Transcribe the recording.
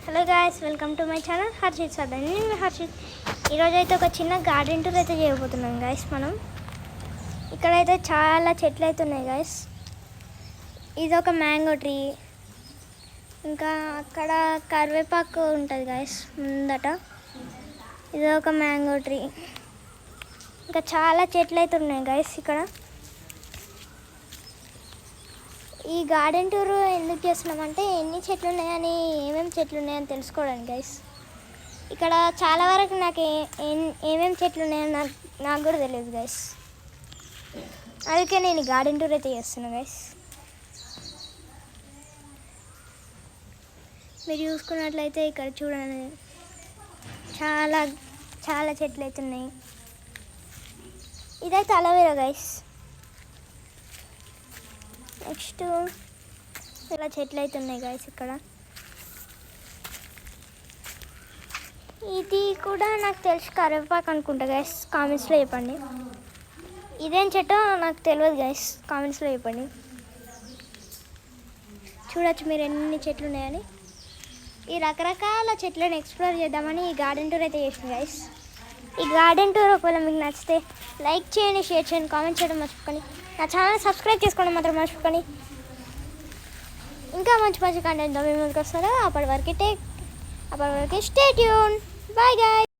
Hello guys, welcome to my channel Harshit Sardar. నేను హర్షిత్. ఈరోజు అయితే ఒక చిన్న గార్డెన్ టూర్ అయితే చేయబోతున్నాం గాయస్. మనం ఇక్కడైతే చాలా చెట్లు అయితే ఉన్నాయి గాయస్. ఇది ఒక మ్యాంగో ట్రీ, ఇంకా అక్కడ కరివేపాకు ఉంటుంది గాయస్ ముందట. ఇది ఒక మ్యాంగో ట్రీ, ఇంకా చాలా చెట్లు అయితే ఉన్నాయి గాయస్. ఇక్కడ ఈ గార్డెన్ టూర్ ఎందుకు చేస్తున్నామంటే ఎన్ని చెట్లు ఉన్నాయని, ఏమేమి చెట్లు ఉన్నాయని తెలుసుకోవడానికి గైస్. ఇక్కడ చాలా వరకు నాకు ఏమేమి చెట్లు ఉన్నాయని నాకు కూడా తెలియదు గైస్. అందుకే నేను గార్డెన్ టూర్ అయితే చేస్తున్నాను గైస్. మీరు చూసుకున్నట్లయితే ఇక్కడ చూడండి, చాలా చాలా చెట్లు అయితే ఉన్నాయి. ఇదైతే అలోవెరా గైస్. నెక్స్ట్ ఇలా చెట్లు అయితే ఉన్నాయి గాయస్. ఇక్కడ ఇది కూడా నాకు తెలిసి కరివేపాకు అనుకుంటా గాయస్. కామెంట్స్లో చెప్పండి ఇదేం చెట్టో నాకు తెలియదు గాయస్. కామెంట్స్లో చెప్పండి. చూడొచ్చు మీరు ఎన్ని చెట్లు ఉన్నాయని. ఈ రకరకాల చెట్లను ఎక్స్ప్లోర్ చేద్దామని ఈ గార్డెన్ టూర్ అయితే చేసింది గాయస్. ఈ గార్డెన్ టూర్ ఒకవేళ మీకు నచ్చితే లైక్ చేయండి, షేర్ చేయండి, కామెంట్ చేయడం మర్చిపోకండి. నా ఛానల్ సబ్స్క్రైబ్ చేసుకోవడం మాత్రం మర్చిపోకండి. ఇంకా మంచి మంచి కంటెంట్తో మీ ముందుకు వస్తారో అప్పటి వరకు స్టే ట్యూన్. Bye guy.